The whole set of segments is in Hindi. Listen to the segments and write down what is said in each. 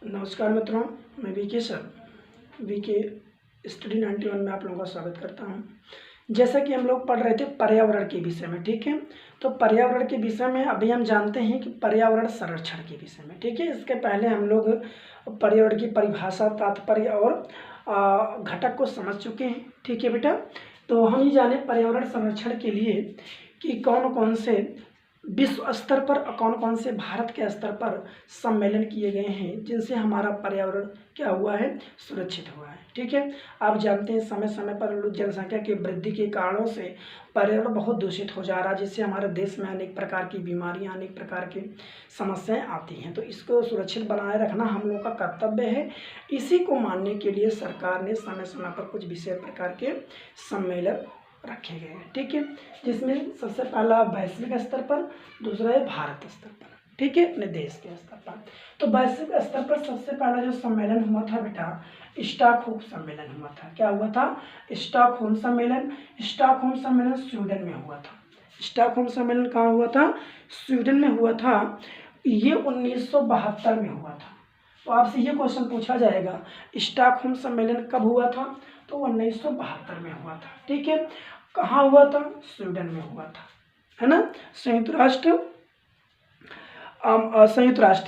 नमस्कार मित्रों, मैं वीके सर वीके स्टडी 91 में आप लोगों का स्वागत करता हूं। जैसा कि हम लोग पढ़ रहे थे पर्यावरण के विषय में, ठीक है। तो पर्यावरण के विषय में अभी हम जानते हैं कि पर्यावरण संरक्षण के विषय में, ठीक है। इसके पहले हम लोग पर्यावरण की परिभाषा, तात्पर्य और घटक को समझ चुके हैं, ठीक है बेटा। तो हम ये जाने पर्यावरण संरक्षण के लिए कि कौन कौन से विश्व स्तर पर और कौन कौन से भारत के स्तर पर सम्मेलन किए गए हैं जिनसे हमारा पर्यावरण क्या हुआ है, सुरक्षित हुआ है, ठीक है। आप जानते हैं समय समय पर जनसंख्या की वृद्धि के कारणों से पर्यावरण बहुत दूषित हो जा रहा है, जिससे हमारे देश में अनेक प्रकार की बीमारियां, अनेक प्रकार की समस्याएं आती हैं। तो इसको सुरक्षित बनाए रखना हम लोग का कर्तव्य है। इसी को मानने के लिए सरकार ने समय समय पर कुछ विशेष प्रकार के सम्मेलन रखे गए हैं, ठीक है। जिसमें सबसे पहला वैश्विक स्तर पर, दूसरा है भारत स्तर पर, ठीक है, अपने देश के स्तर पर। तो वैश्विक स्तर पर सबसे पहला जो सम्मेलन हुआ था बेटा, स्टॉकहोम सम्मेलन हुआ था। क्या हुआ था? स्टॉकहोम सम्मेलन। स्टॉकहोम सम्मेलन स्वीडन में हुआ था। स्टॉकहोम सम्मेलन कहाँ हुआ था? स्वीडन में हुआ था। ये 1972 में हुआ था। तो आपसे ये क्वेश्चन पूछा जाएगा, स्टॉकहोम सम्मेलन कब हुआ था? तो 1972 में हुआ था, ठीक है। कहाँ हुआ था? स्वीडन में हुआ था, है ना, संयुक्त राष्ट्र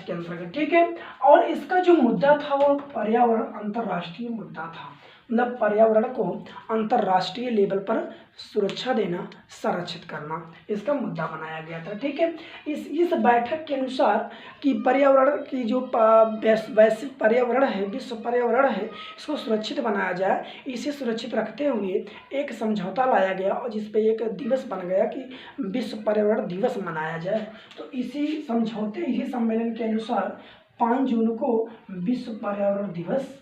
के अंतर्गत, ठीक है। और इसका जो मुद्दा था वो पर्यावरण अंतर्राष्ट्रीय मुद्दा था। मतलब पर्यावरण को अंतर्राष्ट्रीय लेवल पर सुरक्षा देना, संरक्षित करना, इसका मुद्दा बनाया गया था, ठीक है। इस बैठक के अनुसार कि पर्यावरण की जो वैश्विक पर्यावरण है, विश्व पर्यावरण है, इसको सुरक्षित बनाया जाए। इसे सुरक्षित रखते हुए एक समझौता लाया गया और जिस पे एक दिवस बन गया कि विश्व पर्यावरण दिवस मनाया जाए। तो इसी समझौते, इसी सम्मेलन के अनुसार 5 जून को विश्व पर्यावरण दिवस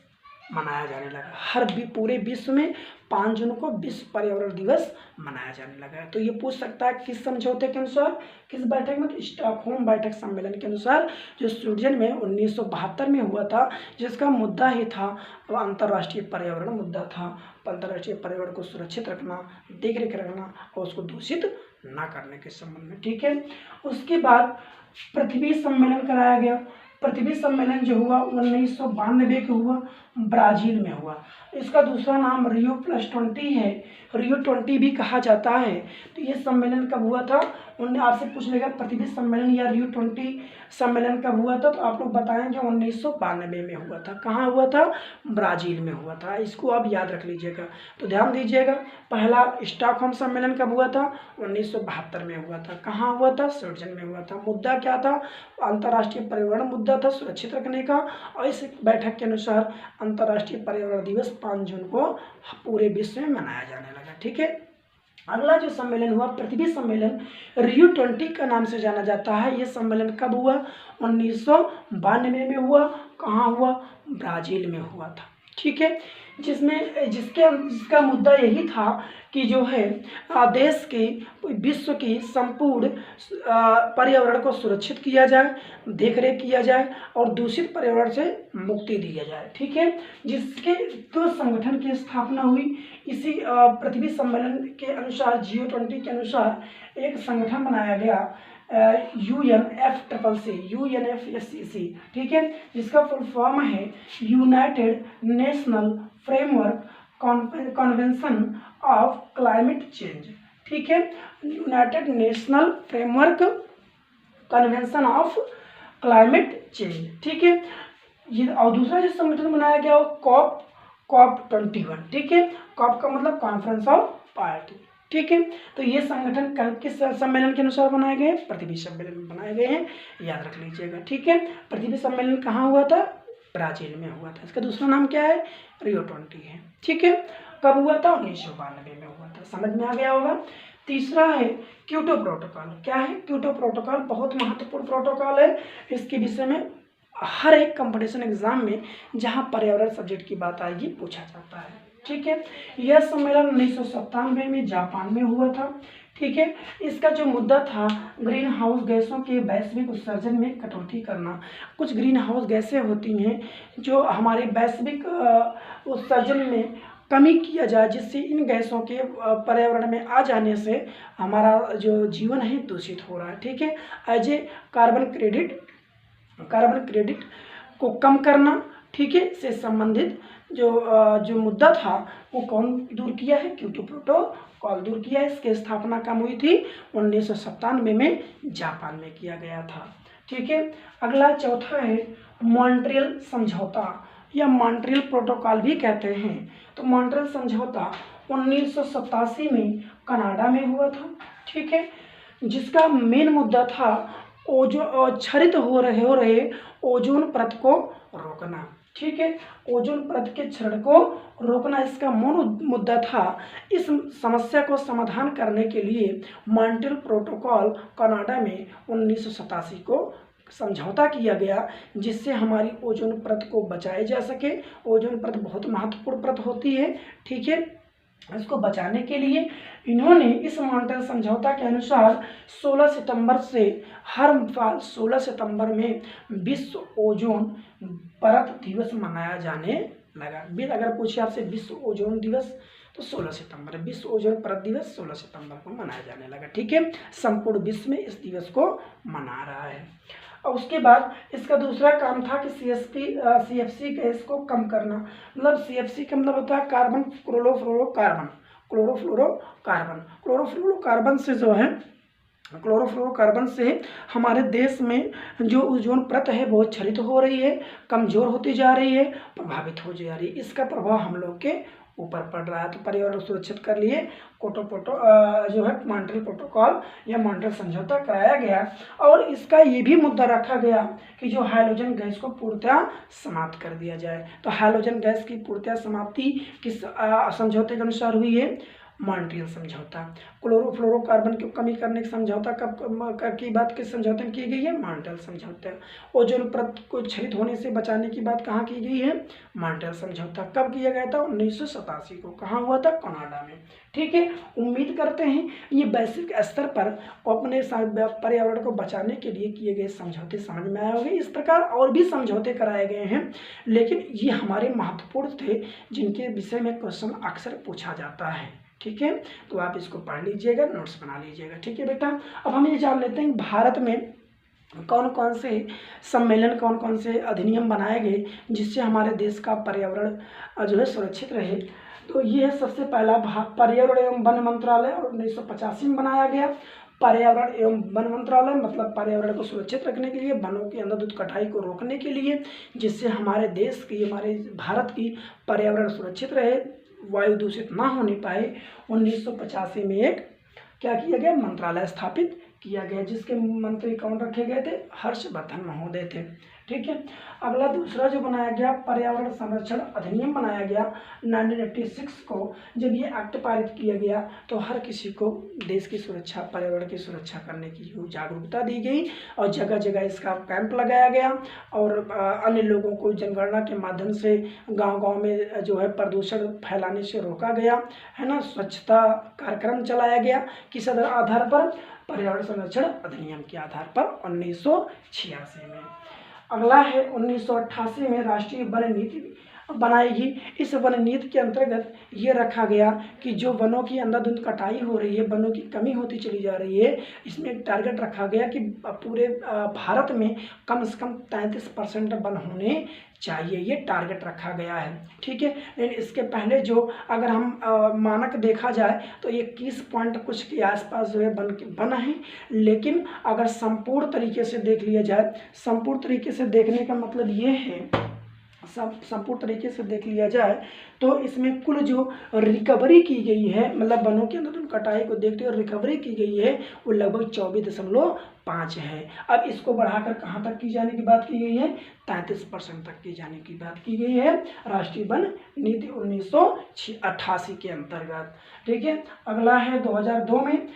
मनाया जाने लगा। पूरे विश्व में 5 जून को विश्व पर्यावरण दिवस मनाया जाने लगा। तो ये पूछ सकता है किस समझौते के अनुसार, किस बैठक में? तो स्टॉकहोम बैठक सम्मेलन के अनुसार, जो स्वीडन में 1972 में हुआ था, जिसका मुद्दा ही था अंतर्राष्ट्रीय पर्यावरण मुद्दा था। अंतर्राष्ट्रीय पर्यावरण को सुरक्षित रखना, देख रेख रखना और उसको दूषित ना करने के संबंध में, ठीक है। उसके बाद पृथ्वी सम्मेलन कराया गया। पृथ्वी सम्मेलन जो हुआ 1992 के हुआ, ब्राजील में हुआ। इसका दूसरा नाम रियो+20 है, रियो20 भी कहा जाता है। तो ये सम्मेलन कब हुआ था? आपसे पूछ लेगा पृथ्वी सम्मेलन या रियो20 सम्मेलन कब हुआ था, तो आप लोग बताएंगे 1992 में हुआ था। कहाँ हुआ था? ब्राजील में हुआ था। इसको आप याद रख लीजिएगा। तो ध्यान दीजिएगा, पहला स्टॉकहोम सम्मेलन कब हुआ था? 1972 में हुआ था। कहाँ हुआ था? स्विट्जरलैंड में हुआ था। मुद्दा क्या था? अंतर्राष्ट्रीय पर्यावरण मुद्दा था, सुरक्षित रखने का। और इस बैठक के अनुसार अंतर्राष्ट्रीय पर्यावरण दिवस 5 जून को पूरे विश्व में मनाया जाने लगा, ठीक है। अगला जो सम्मेलन हुआ, पृथ्वी सम्मेलन, रियो20 का नाम से जाना जाता है। यह सम्मेलन कब हुआ? 1992 में हुआ। कहाँ हुआ? ब्राजील में हुआ था, ठीक है। जिसका मुद्दा यही था कि जो है देश के, विश्व की संपूर्ण पर्यावरण को सुरक्षित किया जाए, देख रेख किया जाए और दूषित पर्यावरण से मुक्ति दिया जाए, ठीक है। जिसके दो संगठन की स्थापना हुई। इसी पृथ्वी सम्मेलन के अनुसार, G20 के अनुसार एक संगठन बनाया गया, UNFCCC, ठीक है, जिसका फुल फॉर्म है United national framework convention of climate change, ठीक है। United national framework convention of climate change, ठीक है। ये और दूसरा जो संगठन बनाया गया वो COP21, ठीक है। COP का मतलब कॉन्फ्रेंस ऑफ पार्टी, ठीक है। तो ये संगठन किस सम्मेलन के अनुसार बनाए गए? पृथ्वी सम्मेलन में बनाए गए हैं, याद रख लीजिएगा, ठीक है। पृथ्वी सम्मेलन कहाँ हुआ था? ब्राजील में हुआ था। इसका दूसरा नाम क्या है? रियो20 है, ठीक है। कब हुआ था? 1992 में हुआ था। समझ में आ गया होगा। तीसरा है क्योटो प्रोटोकॉल। क्या है? क्योटो प्रोटोकॉल बहुत महत्वपूर्ण प्रोटोकॉल है। इसके विषय में हर एक कंपटीशन एग्जाम में जहां पर्यावरण सब्जेक्ट की बात आएगी पूछा जाता है, ठीक है। यह सम्मेलन 1997 में जापान में हुआ था, ठीक है। इसका जो मुद्दा था, ग्रीन हाउस गैसों के वैश्विक उत्सर्जन में कटौती करना। कुछ ग्रीन हाउस गैसें होती हैं जो हमारे वैश्विक उत्सर्जन में कमी किया जाए, जिससे इन गैसों के पर्यावरण में आ जाने से हमारा जो जीवन है दूषित हो रहा है, ठीक है। एज ए कार्बन क्रेडिट को कम करना, ठीक है, से संबंधित जो मुद्दा था वो कौन दूर किया है? क्योटो प्रोटोकॉल दूर किया है। इसकी स्थापना कब हुई थी? 1997 में जापान में किया गया था, ठीक है। अगला चौथा है मॉन्ट्रियल समझौता या मॉन्ट्रियल प्रोटोकॉल भी कहते हैं। तो मॉन्ट्रियल समझौता 1987 में कनाडा में हुआ था, ठीक है, जिसका मेन मुद्दा था क्षरित हो रहे ओजोन परत को रोकना, ठीक है, ओजोन परत के क्षरण को रोकना इसका मूल मुद्दा था। इस समस्या को समाधान करने के लिए मॉन्ट्रियल प्रोटोकॉल कनाडा में 1987 को समझौता किया गया, जिससे हमारी ओजोन परत को बचाया जा सके। ओजोन परत बहुत महत्वपूर्ण परत होती है, ठीक है। इसको बचाने के लिए इन्होंने इस मॉन्ट्रियल समझौता के अनुसार 16 सितंबर से हर साल 16 सितंबर में विश्व ओजोन परत दिवस मनाया जाने लगा। अगर पूछे आपसे विश्व ओजोन दिवस तो 16 सितंबर, विश्व ओजोन परत दिवस 16 सितंबर को मनाया जाने लगा, ठीक है। संपूर्ण विश्व में इस दिवस को मना रहा है। और उसके बाद इसका दूसरा काम था कि CFC गैस को कम करना। मतलब CFC का मतलब होता है कार्बन क्लोरोफ्लोरोकार्बन से जो है क्लोरोफ्लोरोकार्बन से हमारे देश में जो ओजोन परत है वो क्षरित हो रही है, कमज़ोर होती जा रही है, प्रभावित हो जा रही है। इसका प्रभाव हम लोग के ऊपर पड़ रहा है। तो पर्यावरण सुरक्षित कर लिए जो है मॉन्ट्रियल प्रोटोकॉल या मॉन्ट्रियल समझौता कराया गया। और इसका ये भी मुद्दा रखा गया कि जो हाइड्रोजन गैस को पूर्णतः समाप्त कर दिया जाए। तो हाइड्रोजन गैस की पूर्णतः समाप्ति किस समझौते के अनुसार हुई है? मॉन्ट्रियल समझौता। क्लोरोफ्लोरोकार्बन की कमी करने की समझौता की बात किस समझौते में की गई है? मॉन्ट्रियल समझौता। ओजोन परत को क्षरित होने से बचाने की बात कहाँ की गई है? मॉन्ट्रियल समझौता। कब किया गया था? 1987 को। कहाँ हुआ था? कनाडा में, ठीक है। उम्मीद करते हैं ये वैश्विक स्तर पर अपने पर्यावरण को बचाने के लिए किए गए समझौते समझ में आए होंगे। इस प्रकार और भी समझौते कराए गए हैं, लेकिन ये हमारे महत्वपूर्ण थे जिनके विषय में क्वेश्चन अक्सर पूछा जाता है, ठीक है। तो आप इसको पढ़ लीजिएगा, नोट्स बना लीजिएगा, ठीक है बेटा। अब हम ये जान लेते हैं भारत में कौन कौन से सम्मेलन, कौन कौन से अधिनियम बनाए गए जिससे हमारे देश का पर्यावरण जो है सुरक्षित रहे। तो ये है सबसे पहला पर्यावरण एवं वन मंत्रालय 1985 में बनाया गया। पर्यावरण एवं वन मंत्रालय मतलब पर्यावरण को सुरक्षित रखने के लिए, वनों की अंधाधुंध कटाई को रोकने के लिए, जिससे हमारे देश की, हमारे भारत की पर्यावरण सुरक्षित रहे, वायु दूषित ना होने पाए। 1985 में एक क्या किया गया? मंत्रालय स्थापित किया गया, जिसके मंत्री कौन रखे गए थे? हर्षवर्धन महोदय थे, ठीक है। अगला दूसरा जो बनाया गया पर्यावरण संरक्षण अधिनियम बनाया गया 1986 को। जब ये एक्ट पारित किया गया तो हर किसी को देश की सुरक्षा, पर्यावरण की सुरक्षा करने की जागरूकता दी गई और जगह जगह इसका कैंप लगाया गया और अन्य लोगों को जनगणना के माध्यम से गांव-गांव में जो है प्रदूषण फैलाने से रोका गया, है ना। स्वच्छता कार्यक्रम चलाया गया, किस आधार पर? पर्यावरण संरक्षण अधिनियम के आधार पर 1986 में। अगला है 1988 में राष्ट्रीय वन नीति बनाएगी। इस वन नीति के अंतर्गत ये रखा गया कि जो वनों की अंधाधुंध कटाई हो रही है, वनों की कमी होती चली जा रही है, इसमें एक टारगेट रखा गया कि पूरे भारत में कम से कम 33% वन होने चाहिए, ये टारगेट रखा गया है, ठीक है। लेकिन इसके पहले जो अगर हम मानक देखा जाए तो 21 पॉइंट कुछ के आसपास जो है वन है। लेकिन अगर संपूर्ण तरीके से देख लिया जाए, संपूर्ण तरीके से देखने का मतलब ये है, संपूर्ण तरीके से देख लिया जाए तो इसमें कुल जो रिकवरी की गई है, मतलब वनों के अंदर कटाई को देखते हुए रिकवरी की गई है, वो लगभग 24.5 है। अब इसको बढ़ाकर कहाँ तक की जाने की बात की गई है? 33% तक की जाने की बात की गई है राष्ट्रीय वन नीति 1988 के अंतर्गत, ठीक है। अगला है 2002 में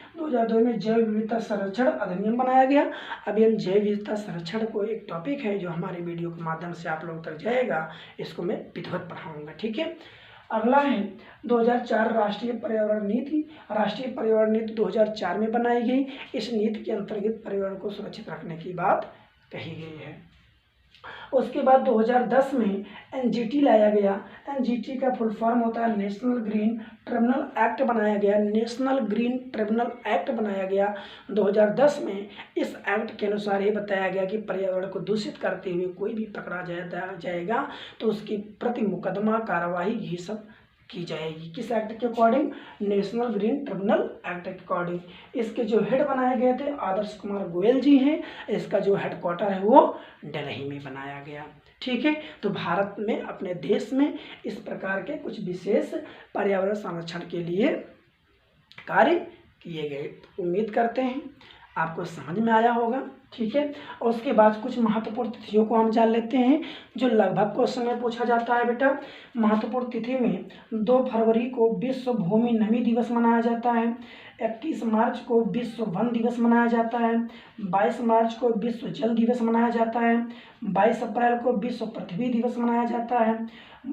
जैव विविधता संरक्षण अधिनियम बनाया गया। अभी हम जैव विविधता संरक्षण को एक टॉपिक है जो हमारे वीडियो के माध्यम से आप लोग तक जाएगा, इसको मैं विधिवत पढ़ाऊंगा, ठीक है। अगला है 2004 राष्ट्रीय पर्यावरण नीति। राष्ट्रीय पर्यावरण नीति 2004 में बनाई गई। इस नीति के अंतर्गत पर्यावरण को सुरक्षित रखने की बात कही गई है। उसके बाद 2010 में एनजीटी लाया गया। एनजीटी का फुल फॉर्म होता है नेशनल ग्रीन ट्रिब्यूनल एक्ट बनाया गया। नेशनल ग्रीन ट्रिब्यूनल एक्ट बनाया गया 2010 में। इस एक्ट के अनुसार ये बताया गया कि पर्यावरण को दूषित करते हुए कोई भी पकड़ा जाएगा तो उसकी प्रति मुकदमा कार्रवाई ये सब की जाएगी। किस एक्ट के according? National green tribunal act के अकॉर्डिंग। इसके जो हेड बनाए गए थे आदर्श कुमार गोयल जी हैं। इसका जो हेडक्वार्टर है वो दिल्ली में बनाया गया। ठीक है, तो भारत में अपने देश में इस प्रकार के कुछ विशेष पर्यावरण संरक्षण के लिए कार्य किए गए। उम्मीद करते हैं आपको समझ में आया होगा। ठीक है, और उसके बाद कुछ महत्वपूर्ण तिथियों को हम जान लेते हैं जो लगभग क्वेश्चन में पूछा जाता है बेटा। महत्वपूर्ण तिथि में 2 फरवरी को विश्व भूमि नमी दिवस मनाया जाता है। 21 मार्च को विश्व वन दिवस मनाया जाता है। 22 मार्च को विश्व जल दिवस मनाया जाता है। 22 अप्रैल को विश्व पृथ्वी दिवस मनाया जाता है।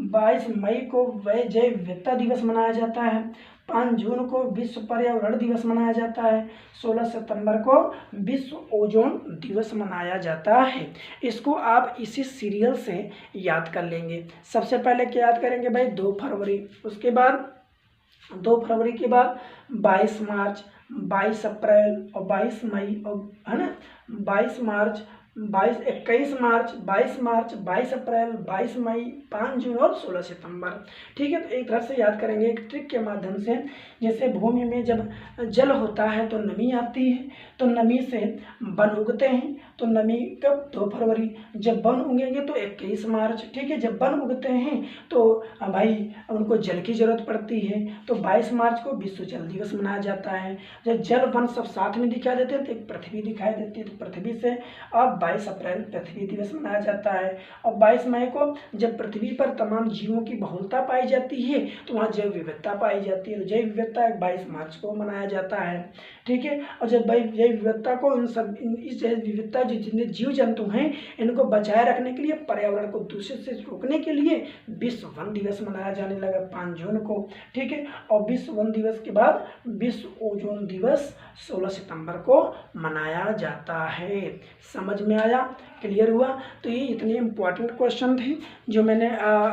22 मई को जैव विविधता दिवस मनाया जाता है। 5 जून को विश्व पर्यावरण दिवस मनाया जाता है। 16 सितंबर को विश्व ओजोन दिवस मनाया जाता है। इसको आप इसी सीरियल से याद कर लेंगे। सबसे पहले क्या याद करेंगे भाई? 2 फरवरी। उसके बाद 2 फरवरी के बाद 22 मार्च, 22 अप्रैल और 22 मई, और है ना 22 मार्च, 21 मार्च, 22 मार्च, 22 अप्रैल, 22 मई, 5 जून और 16 सितंबर। ठीक है, तो एक तरह से याद करेंगे एक ट्रिक के माध्यम से। जैसे भूमि में जब जल होता है तो नमी आती है, तो नमी से वन उगते हैं। तो नमी कब? 2 फरवरी। जब वन उगेंगे तो 21 मार्च। ठीक है, जब वन उगते हैं तो भाई उनको जल की जरूरत पड़ती है, तो 22 मार्च को विश्व जल दिवस मनाया जाता है। जब जल वन सब साथ में दिखाई देते हैं तो एक पृथ्वी दिखाई देती है, तो पृथ्वी से अब 22 अप्रैल पृथ्वी दिवस मनाया जाता है। और 22 मई को जब पृथ्वी पर तमाम जीवों की बहुलता पाई जाती है तो वहाँ जैव विविधता पाई जाती है, तो जैव विविधता 22 मार्च को मनाया जाता है। ठीक है, और जब जैव विविधता को इस जैव विविधता जो जितने जीव जंतु हैं इनको बचाए रखने के लिए, पर्यावरण को दूषित से रोकने के लिए विश्व वन दिवस मनाया जाने लगा 5 जून को। ठीक है, और विश्व वन दिवस के बाद विश्व ओजोन दिवस 16 सितंबर को मनाया जाता है। समझ में आया? क्लियर हुआ? तो ये इतने इम्पोर्टेंट क्वेश्चन थे जो मैंने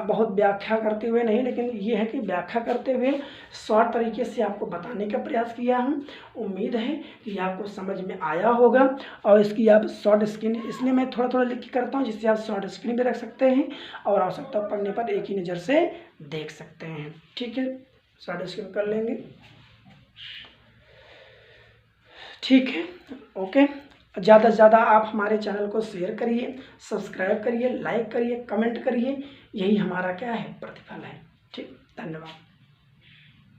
बहुत व्याख्या करते हुए नहीं, लेकिन ये है कि व्याख्या करते हुए शॉर्ट तरीके से आपको बताने का प्रयास किया हूँ। उम्मीद है कि आपको समझ में आया होगा। और इसकी आप शॉर्ट स्क्रीन, इसलिए मैं थोड़ा थोड़ा लिख के करता हूँ जिससे आप शॉर्ट स्क्रीन भी रख सकते हैं और आवश्यकता पड़ने पर एक ही नज़र से देख सकते हैं। ठीक है, शॉर्ट स्क्रीन कर लेंगे। ठीक है, ओके। ज़्यादा से ज़्यादा आप हमारे चैनल को शेयर करिए, सब्सक्राइब करिए, लाइक करिए, कमेंट करिए। यही हमारा क्या है? प्रतिफल है। ठीक, धन्यवाद।